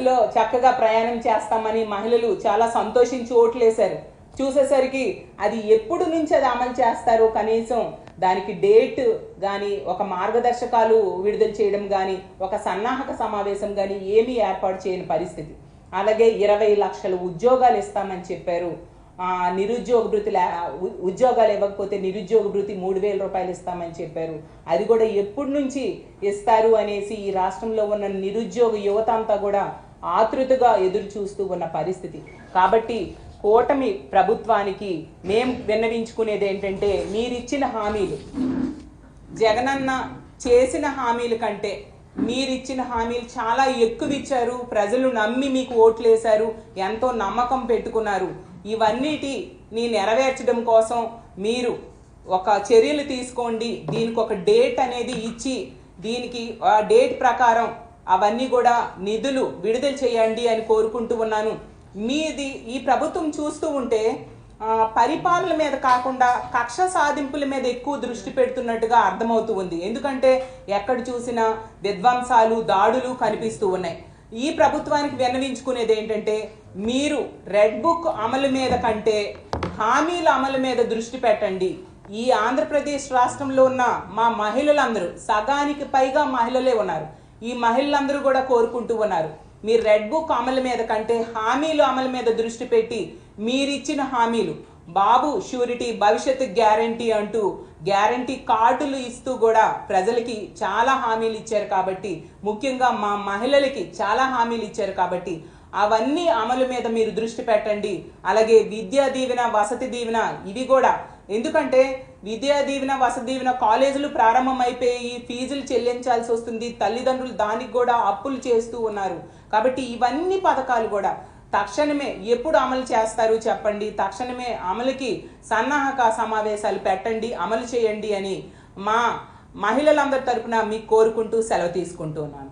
బస్సులో చక్కగా ప్రయాణం చేస్తామని మహిళలు చాలా సంతోషించి ఓట్లేశారు. చూసేసరికి అది ఎప్పుడు నుంచి అది అమలు చేస్తారో కనీసం దానికి డేట్ కానీ, ఒక మార్గదర్శకాలు విడుదల చేయడం కానీ, ఒక సన్నాహక సమావేశం కానీ ఏమీ ఏర్పాటు చేయని పరిస్థితి. అలాగే 20 లక్షల ఉద్యోగాలు ఇస్తామని చెప్పారు. నిరుద్యోగ భృతి ఉద్యోగాలు ఇవ్వకపోతే నిరుద్యోగ భృతి 3,000 రూపాయలు ఇస్తామని చెప్పారు. అది కూడా ఎప్పటి నుంచి ఇస్తారు అనేసి ఈ రాష్ట్రంలో ఉన్న నిరుద్యోగ యువత అంతా కూడా ఆతృతగా ఎదురు చూస్తూ ఉన్న పరిస్థితి. కాబట్టి కూటమి ప్రభుత్వానికి మేము విన్నవించుకునేది ఏంటంటే, మీరిచ్చిన హామీలు, జగనన్న చేసిన హామీల కంటే మీరిచ్చిన హామీలు చాలా ఎక్కువ ఇచ్చారు. ప్రజలు నమ్మి మీకు ఓట్లేశారు, ఎంతో నమ్మకం పెట్టుకున్నారు. ఇవన్నిటిని నెరవేర్చడం కోసం మీరు ఒక చర్యలు తీసుకోండి. దీనికి ఒక డేట్ అనేది ఇచ్చి దీనికి డేట్ ప్రకారం అవన్నీ కూడా నిధులు విడుదల చేయండి అని కోరుకుంటూ ఉన్నాను. మీది ఈ ప్రభుత్వం చూస్తూ ఉంటే పరిపాలన మీద కాకుండా కక్ష సాధింపుల మీద ఎక్కువ దృష్టి పెడుతున్నట్టుగా అర్థమవుతూ ఉంది. ఎందుకంటే ఎక్కడ చూసినా విధ్వంసాలు, దాడులు కనిపిస్తూ ఉన్నాయి. ఈ ప్రభుత్వానికి విన్నవించుకునేది ఏంటంటే, మీరు రెడ్ బుక్ అమలు మీద కంటే హామీల అమలు మీద దృష్టి పెట్టండి. ఈ ఆంధ్రప్రదేశ్ రాష్ట్రంలో ఉన్న మా మహిళలందరూ, సగానికి పైగా మహిళలే ఉన్నారు. ఈ మహిళలందరూ కూడా కోరుకుంటూ ఉన్నారు, మీరు రెడ్ బుక్ అమలు మీద కంటే హామీలు అమలు మీద దృష్టి పెట్టి మీరిచ్చిన హామీలు, బాబు షూరిటీ, భవిష్యత్తు గ్యారంటీ అంటూ గ్యారంటీ కార్డులు ఇస్తూ కూడా ప్రజలకి చాలా హామీలు ఇచ్చారు. కాబట్టి ముఖ్యంగా మా మహిళలకి చాలా హామీలు ఇచ్చారు. కాబట్టి అవన్నీ అమలు మీద మీరు దృష్టి పెట్టండి. అలాగే విద్యా దీవెన, వసతి దీవెన ఇవి కూడా, ఎందుకంటే విద్యా దీవెన, వసతి దీవెన కాలేజీలు ప్రారంభమైపోయి ఫీజులు చెల్లించాల్సి వస్తుంది. తల్లిదండ్రులు దానికి కూడా అప్పులు చేస్తూ ఉన్నారు. కాబట్టి ఇవన్నీ పథకాలు కూడా తక్షణమే ఎప్పుడు అమలు చేస్తారు చెప్పండి. తక్షణమే అమలుకి సన్నాహక సమావేశాలు పెట్టండి, అమలు చేయండి అని మా మహిళలందరి తరపున మీకు కోరుకుంటూ సెలవు తీసుకుంటున్నాను.